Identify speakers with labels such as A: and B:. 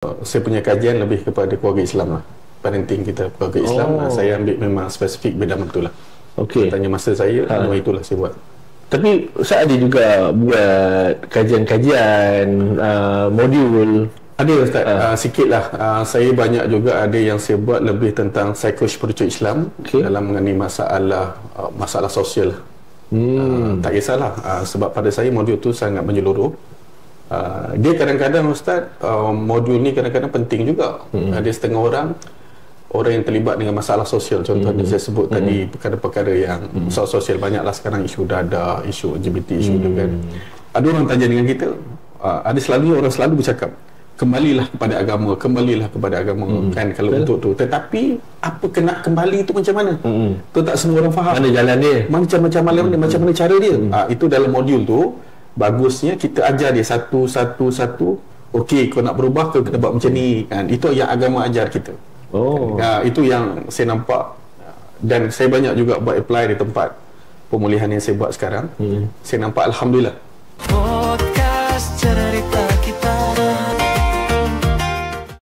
A: Saya punya kajian lebih kepada keluarga Islam lah. Parenting kita keluarga Islam. Saya ambil memang spesifik bidang betul lah.
B: Okey.
A: Tanya masa saya, memang itulah saya buat.
B: Tapi Ustaz ada juga buat kajian-kajian, modul.
A: Ada Ustaz, sikit lah. Saya banyak juga ada yang saya buat lebih tentang psikospiritual Islam dalam mengenai masalah sosial. Tak kisahlah, sebab pada saya modul tu sangat menyeluruh. Dia kadang-kadang Ustaz, modul ni kadang-kadang penting juga. Ada setengah orang yang terlibat dengan masalah sosial. Contohnya saya sebut tadi perkara-perkara yang masalah sosial, banyaklah sekarang isu dada, isu LGBT, isu tu kan. Ada orang tanya dengan kita, orang selalu bercakap, kembalilah kepada agama, kan, kalau untuk tu. Tetapi apa kena kembali tu macam mana? Tu tak semua orang faham.
B: Mana jalan dia?
A: Macam mana cara dia? Itu dalam modul tu bagusnya kita ajar dia satu. Okey, kau nak berubah, kau kena buat macam ni kan. Itu yang agama ajar kita. Itu yang saya nampak, dan saya banyak juga buat apply di tempat pemulihan yang saya buat sekarang. Saya nampak alhamdulillah